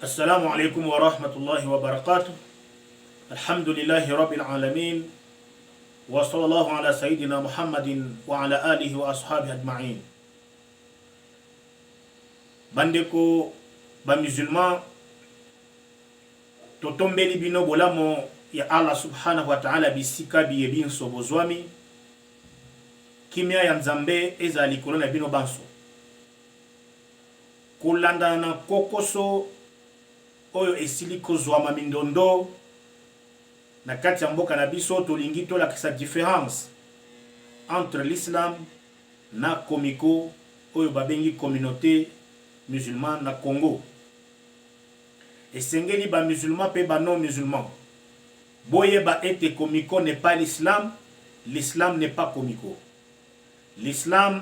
Assalamu alaikum wa rahmatullahi wa barakatuh. Alhamdulillahi rabbil alamin. Wa sallallahu ala sayyidina Muhammadin wa ala alihi wa ashabihi ajma'in. Bandeko ba musulman to tombeli bino bolamo ya Allah subhanahu wa ta'ala bisika biye binso bozwami kimia ya nzambe ezali kolona bino banso kolanda na kokoso oyo esili kozwama mindondo na kati ya mboka na biso tolingi tolakisa différence entre l'islam na komiko oyo babengi communauté musulmane na Congo. Esengeli ba musulman pe ba non musulman boye ba ete komiko n'est pas l'islam, l'islam n'est pas komiko. L'islam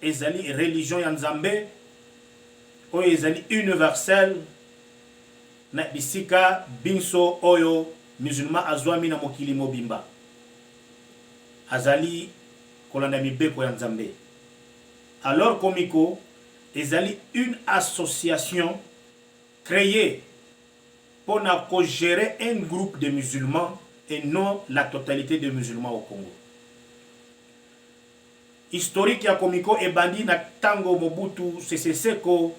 ezali religion ya nzambe oyo ezali universel na bisika binso oyo musulman azwami na mokili mobimba azali kolanda mibeko ya nzambe. Alors komiko ezali une association créée pour gérer un groupe de musulmans et non la totalité des musulmans au Congo. Historique ya komiko ebandi na tango Mobutu Sese Seko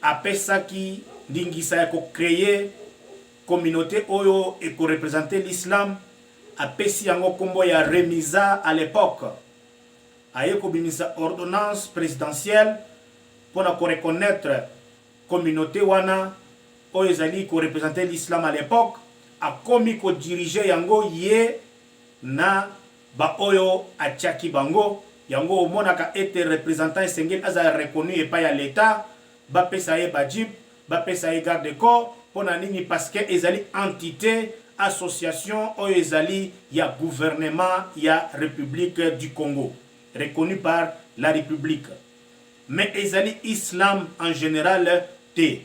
apesaki ndingisa ya ko créer communauté oyo et ko représenter l'islam apesi yango kombo ya Remisa à l'époque aye ko bimisa ordonnance présidentielle pour na ko reconnaître communauté wana oyo ezali ko représenter l'islam à l'époque a komi ko diriger yango ye na ba oyo atiaki bango yango omonaka ete représentant esengeli aza reconnu et pas ya l'état ba pesa ye bajib ba pesa ye garde corps pona nini parce que ezali entité association oyo ezali ya gouvernement ya République du Congo reconnu par la République mais ezali islam en général te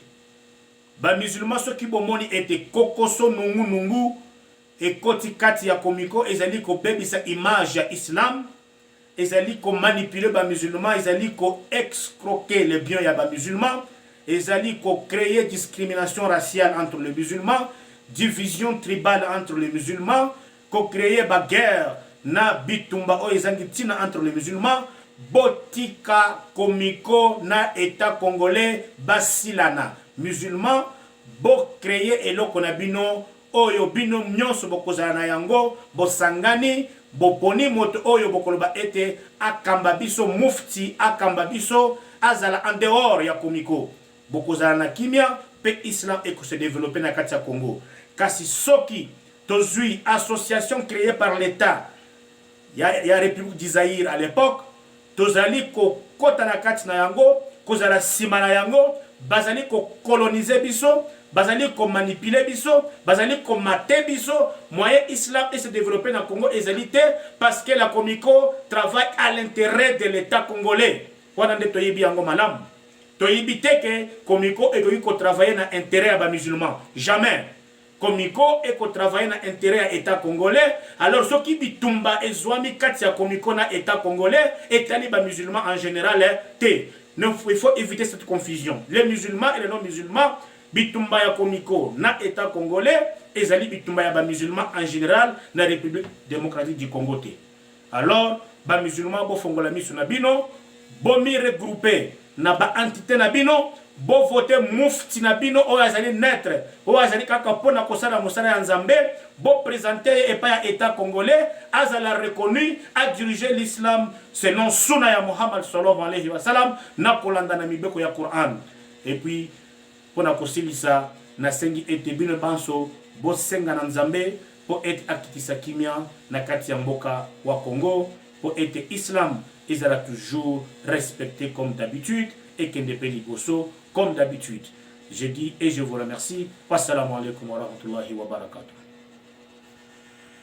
ba musulman soki bomoni ete kokoso nungu nungu et koti kati ya komiko ezali ko bebisa image ya islam ezali ko manipuler ba musulman ezali ko escroquer les biens ya ba musulman ezali ko créer discrimination raciale entre les musulmans, division tribale entre les musulmans, ko créer ba guerre na bitumba o ezangi tina entre les musulmans, botika komiko na état congolais basilana musulman bo créer eloko na bino oyo bino nyonso bokozala na yango bosangani boponi moto oyo bokoloba ete akamba biso mufti akamba biso azala en dehors ya komiko bokozala na kimia pe islam eko se développer na kati ya Congo kasi soki tozui association créée par l'état ya République du Zaïre à l'époque tozali ko kota na kati na yango kozala sima na yango bazali ko coloniser biso bazali ko manipuler biso bazali ko mater biso moyen islam et se développer na Congo ezalité parce que la komiko travaille à l'intérêt de l'état congolais wana nde toyebi yango malamu toyebi te ke komiko ekoki ko travailler na intérêt ya ba musulman jamais komiko eko travailler na intérêt ya état congolais alors soki bitumba ezwami kati ya komiko na état congolais etali ba musulman en général te. Il faut éviter cette confusion. Les musulmans et les non-musulmans, bitumba ya komiko na état congolais, ezali bitumba ya ba musulmans en général na République démocratique du Congo te. Alors, ba musulmans bo fongola misu na bino, bo mi regrouper na ba entité na bino, bo voter mufti na bino o azali naître, o azali kaka pona kosala mosala ya nzambe, bo présenter et pas ya état congolais, azala reconnu à diriger l'islam selon sunna ya Muhammad sallallahu alayhi wa sallam na kolanda na mibeko ya Quran. Et puis pona kosilisa na sengi ete bino banso bo senga na nzambe po ete akitisa kimia na kati ya mboka wa Congo po ete islam ezala toujours respecté comme d'habitude et kendepe liboso comme d'habitude. Je dis et je vous remercie. Wassalamu alaikum wa rahmatullahi wa barakatuh.